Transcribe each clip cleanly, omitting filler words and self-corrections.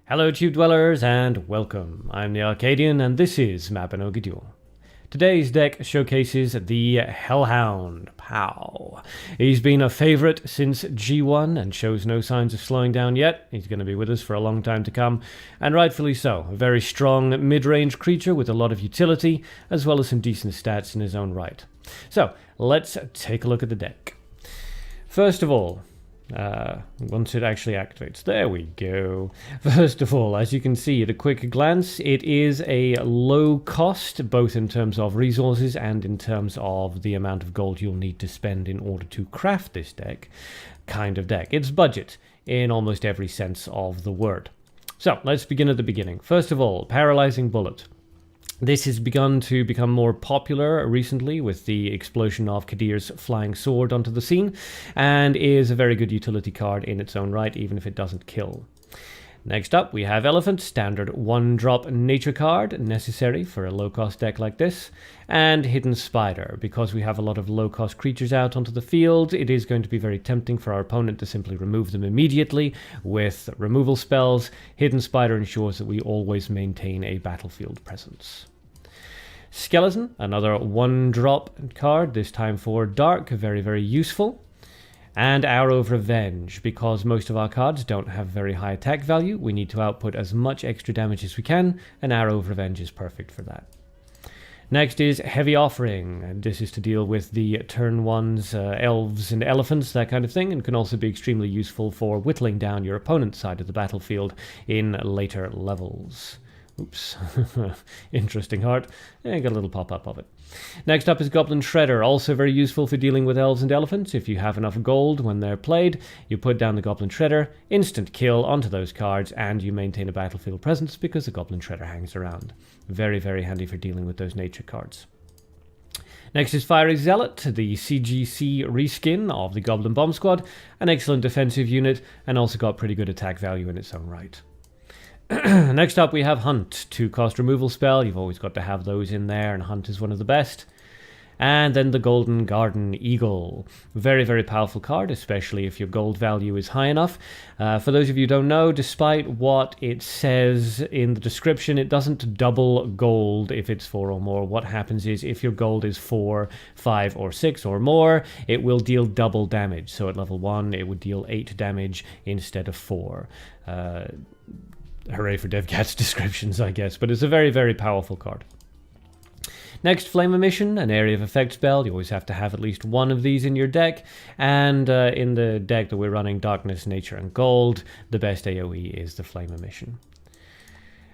Hello Tube Dwellers and welcome. I'm the Arcadean and this is Mabinogi Duel. Today's deck showcases the Hellhound. Pow. He's been a favourite since G1 and shows no signs of slowing down yet. He's going to be with us for a long time to come, and rightfully so. A very strong mid-range creature with a lot of utility, as well as some decent stats in his own right. So, let's take a look at the deck. First of all, once it actually activates, there we go. First of all, as you can see at a quick glance, it is a low cost, both in terms of resources and in terms of the amount of gold you'll need to spend in order to craft this deck kind of deck. It's budget in almost every sense of the word. So let's begin at the beginning. First of all, Paralyzing Bullet. This has begun to become more popular recently with the explosion of Kadir's flying sword onto the scene, and is a very good utility card in its own right, even if it doesn't kill. Next up, we have Elephant, standard 1-drop nature card, necessary for a low-cost deck like this, and Hidden Spider. Because we have a lot of low-cost creatures out onto the field, it is going to be very tempting for our opponent to simply remove them immediately with removal spells. Hidden Spider ensures that we always maintain a battlefield presence. Skeleton, another 1-drop card, this time for Dark, very, very useful. And Arrow of Revenge, because most of our cards don't have very high attack value, we need to output as much extra damage as we can, and Arrow of Revenge is perfect for that. Next is Heavy Offering, and this is to deal with the turn 1's elves and elephants, that kind of thing, and can also be extremely useful for whittling down your opponent's side of the battlefield in later levels. Oops, interesting heart. Got a little pop-up of it. Next up is Goblin Shredder, also very useful for dealing with elves and elephants. If you have enough gold when they're played, you put down the Goblin Shredder, instant kill onto those cards, and you maintain a battlefield presence because the Goblin Shredder hangs around. Very, very handy for dealing with those nature cards. Next is Fiery Zealot, the CGC reskin of the Goblin Bomb Squad, an excellent defensive unit, and also got pretty good attack value in its own right. Next up we have Hunt, 2-cost removal spell. You've always got to have those in there, and Hunt is one of the best. And then the Golden Garden Eagle. Very, very powerful card, especially if your gold value is high enough. For those of you who don't know, despite what it says in the description, it doesn't double gold if it's 4 or more. What happens is if your gold is 4, 5, or 6 or more, it will deal double damage. So at level 1, it would deal 8 damage instead of 4. Hooray for devCAT's descriptions, I guess, but it's a very, very powerful card. Next, Flame Emission, an area of effect spell. You always have to have at least one of these in your deck, and in the deck that we're running, Darkness, Nature, and Gold, the best AoE is the Flame Emission.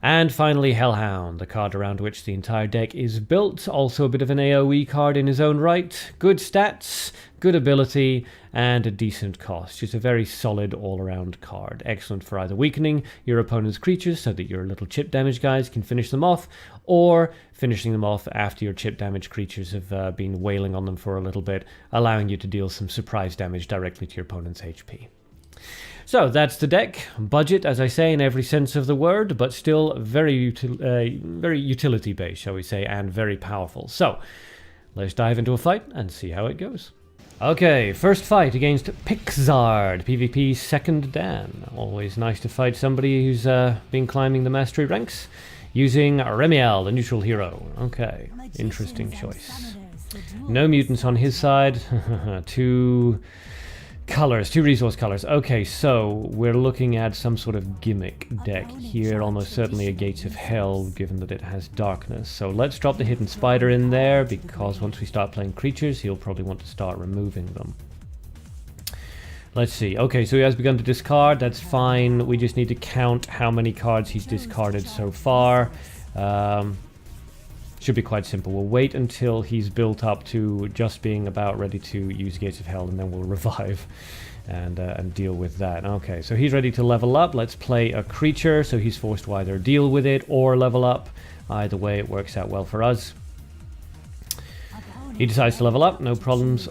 And finally, Hellhound, the card around which the entire deck is built. Also a bit of an AoE card in his own right. Good stats, good ability, and a decent cost. Just a very solid all-around card. Excellent for either weakening your opponent's creatures so that your little chip damage guys can finish them off, or finishing them off after your chip damage creatures have been wailing on them for a little bit, allowing you to deal some surprise damage directly to your opponent's HP. So that's the deck. Budget, as I say, in every sense of the word, but still very utility-based, shall we say, and very powerful. So let's dive into a fight and see how it goes. Okay, first fight against Pixard, PvP second Dan. Always nice to fight somebody who's been climbing the mastery ranks. Using Remiel, the neutral hero. Okay, interesting choice. No mutants on his side. Two resource colors. Okay, so we're looking at some sort of gimmick deck here, almost certainly a Gates of Hell, given that it has darkness. So let's drop the Hidden Spider in there, because once we start playing creatures, he'll probably want to start removing them. Let's see. Okay, so he has begun to discard. That's fine. We just need to count how many cards he's discarded so far. Should be quite simple. We'll wait until he's built up to just being about ready to use Gates of Hell, and then we'll revive and deal with that. Okay, so he's ready to level up. Let's play a creature, so he's forced to either deal with it or level up. Either way, it works out well for us. He decides to level up, no problems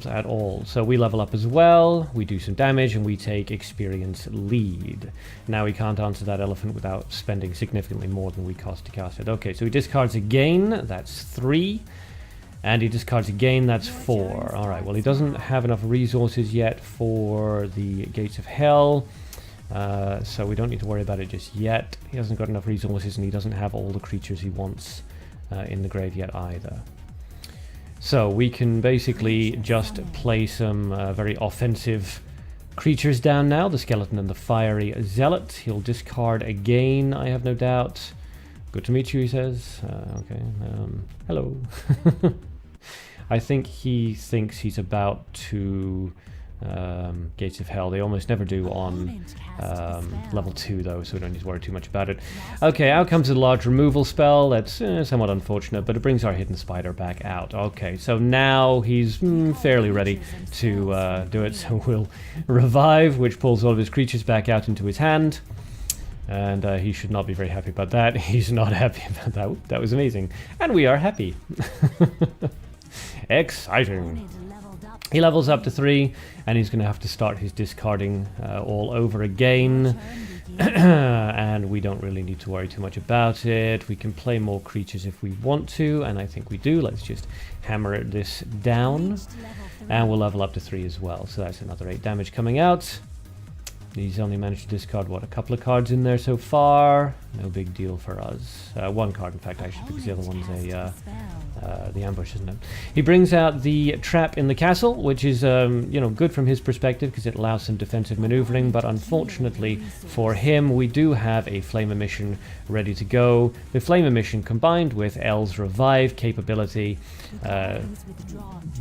at all. So we level up as well, we do some damage, and we take experience lead. Now we can't answer that elephant without spending significantly more than we cost to cast it. Okay, so he discards again, that's 3. And he discards again, that's 4. Alright, well he doesn't have enough resources yet for the Gates of Hell. So we don't need to worry about it just yet. He hasn't got enough resources, and he doesn't have all the creatures he wants in the grave yet either. So we can basically just play some very offensive creatures down now. The skeleton and the fiery zealot. He'll discard again, I have no doubt. Good to meet you, he says. Okay. Hello. I think he thinks he's about to Gates of Hell. They almost never do on level 2 though, so we don't need to worry too much about it. Okay, out comes a large removal spell. That's somewhat unfortunate, but it brings our hidden spider back out. Okay, so now he's fairly ready to do it, so we'll revive, which pulls all of his creatures back out into his hand. And he should not be very happy about that. He's not happy about that. Ooh, that was amazing. And we are happy. Exciting. He levels up to 3, and he's going to have to start his discarding all over again. And we don't really need to worry too much about it. We can play more creatures if we want to, and I think we do. Let's just hammer this down. And we'll level up to 3 as well. So that's another 8 damage coming out. He's only managed to discard, what, a couple of cards in there so far. No big deal for us. 1 card, in fact, actually, because the other one's the ambush, isn't it? He brings out the trap in the castle, which is, you know, good from his perspective because it allows some defensive maneuvering, but unfortunately for him, we do have a flame emission ready to go. The flame emission combined with L's revive capability, I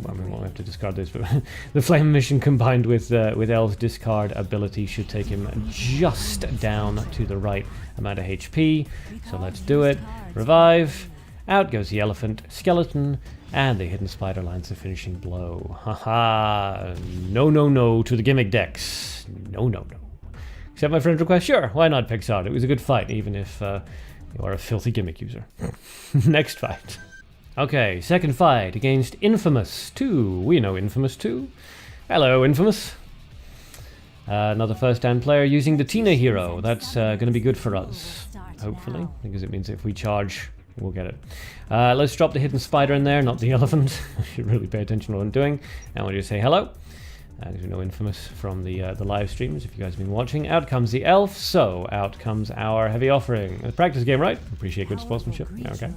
mean, we'll have to discard this, but the flame emission combined with L's discard ability should take him just down to the right amount of HP. So let's do it. Revive. Out goes the elephant, skeleton, and the hidden spider lands the finishing blow. Haha. No, no, no to the gimmick decks. No, no, no. Accept my friend's request? Sure, why not, Pixar? It was a good fight, even if you are a filthy gimmick user. Next fight. Okay, second fight against Infamous 2. We know Infamous 2. Hello, Infamous. Another first-hand player using the Tina hero. That's going to be good for us, hopefully, because it means if we charge, we'll get it. Let's drop the hidden spider in there, not the elephant. I should really pay attention to what I'm doing. And we'll just say hello. Because we know Infamous from the live streams, if you guys have been watching. Out comes the elf, so out comes our heavy offering. A practice game, right? Appreciate good sportsmanship. Okay.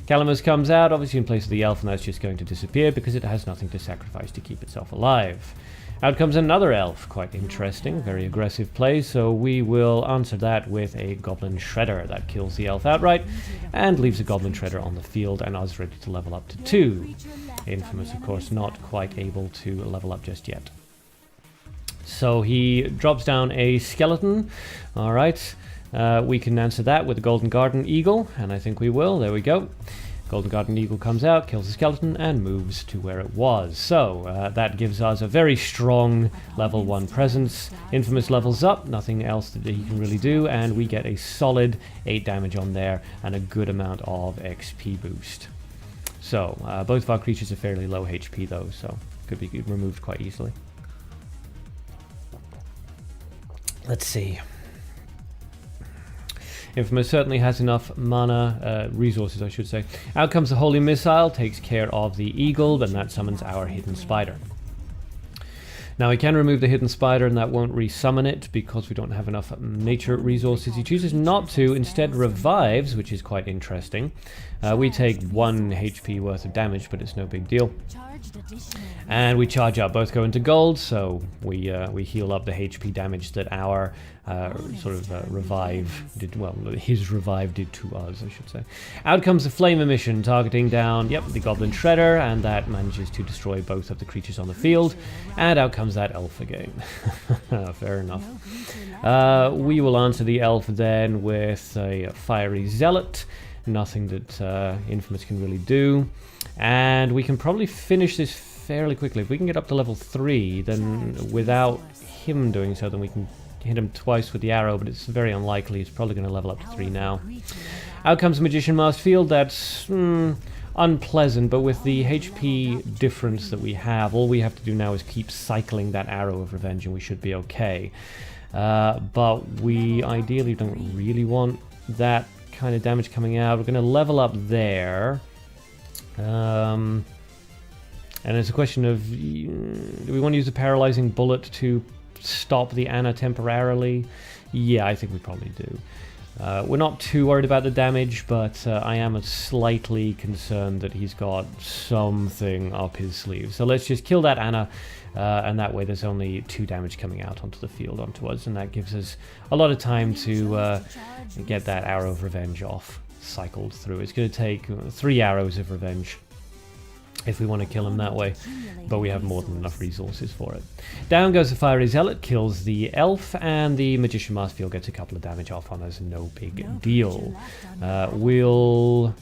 Calamus comes out, obviously in place of the elf, and that's just going to disappear because it has nothing to sacrifice to keep itself alive. Out comes another elf, quite interesting, very aggressive play, so we will answer that with a Goblin Shredder. That kills the elf outright, and leaves a Goblin Shredder on the field, and us ready to level up to 2. Infamous, of course, not quite able to level up just yet. So he drops down a skeleton, alright. We can answer that with a Golden Garden Eagle, and I think we will, there we go. Golden Garden Eagle comes out, kills the skeleton, and moves to where it was. So that gives us a very strong level 1 presence. Infamous levels up, nothing else that he can really do, and we get a solid 8 damage on there and a good amount of XP boost. So both of our creatures are fairly low HP though, so could be removed quite easily. Let's see. Infamous certainly has enough mana, resources I should say. Out comes the Holy Missile, takes care of the Eagle, and that summons our Hidden Spider. Now we can remove the Hidden Spider and that won't resummon it because we don't have enough nature resources. He chooses not to, instead revives, which is quite interesting. We take 1 HP worth of damage, but it's no big deal. And we charge up, both go into gold, so we heal up the HP damage that our revive did, well, his revive did to us, I should say. Out comes the Flame Emission, targeting down, yep, the Goblin Shredder, and that manages to destroy both of the creatures on the field. And out comes that elf again. Fair enough. We will answer the elf then with a Fiery Zealot. Nothing that Infamous can really do. And we can probably finish this fairly quickly. If we can get up to level 3, then without him doing so, then we can hit him twice with the arrow, but it's very unlikely. He's probably going to level up to 3 now. Out comes Magician Masked Field. That's unpleasant, but with the HP difference that we have, all we have to do now is keep cycling that arrow of revenge and we should be okay. But we ideally don't really want that kind of damage coming out. We're going to level up there. And it's a question of, do we want to use the paralyzing bullet to stop the Ana temporarily? Yeah, I think we probably do. We're not too worried about the damage, but I am slightly concerned that he's got something up his sleeve. So let's just kill that Ana, and that way there's only 2 damage coming out onto the field onto us, and that gives us a lot of time to get that Arrow of Revenge off, cycled through. It's going to take 3 arrows of revenge if we want to kill him that way, but we have more than enough resources for it. Down goes the Fiery Zealot, kills the Elf, and the Magician Masterfield gets a couple of damage off on us, no big deal. I'm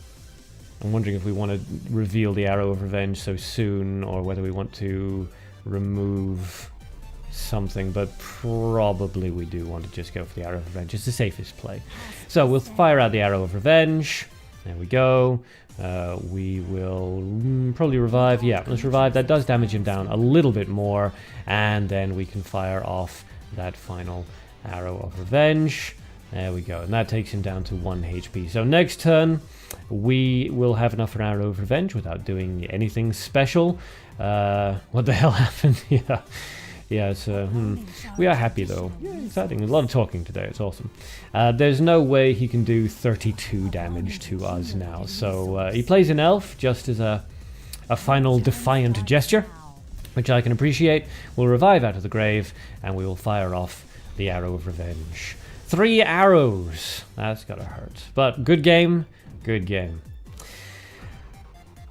wondering if we want to reveal the Arrow of Revenge so soon, or whether we want to remove something, but probably we do want to just go for the Arrow of Revenge. It's the safest play. So we'll fire out the Arrow of Revenge. There we go. We will probably revive. Yeah, let's revive. That does damage him down a little bit more, and then we can fire off that final Arrow of Revenge. There we go, and that takes him down to 1 HP. So next turn, we will have enough for an Arrow of Revenge without doing anything special. What the hell happened? Yeah, it's, we are happy though. Exciting, a lot of talking today, it's awesome. There's no way he can do 32 damage to us now, so he plays an Elf just as a final defiant gesture, which I can appreciate. We'll revive out of the grave, and we will fire off the Arrow of Revenge. 3 arrows! That's gotta hurt. But good game, good game.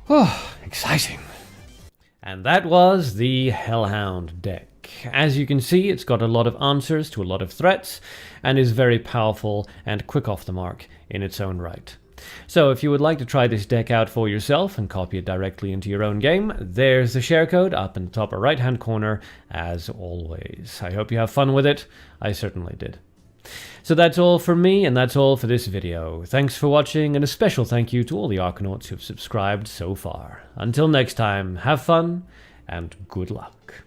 Oh, exciting. And that was the Hellhound deck. As you can see, it's got a lot of answers to a lot of threats, and is very powerful and quick off the mark in its own right. So if you would like to try this deck out for yourself and copy it directly into your own game, there's the share code up in the top right hand corner as always. I hope you have fun with it. I certainly did. So that's all from me, and that's all for this video. Thanks for watching, and a special thank you to all the Arcanauts who have subscribed so far. Until next time, have fun, and good luck.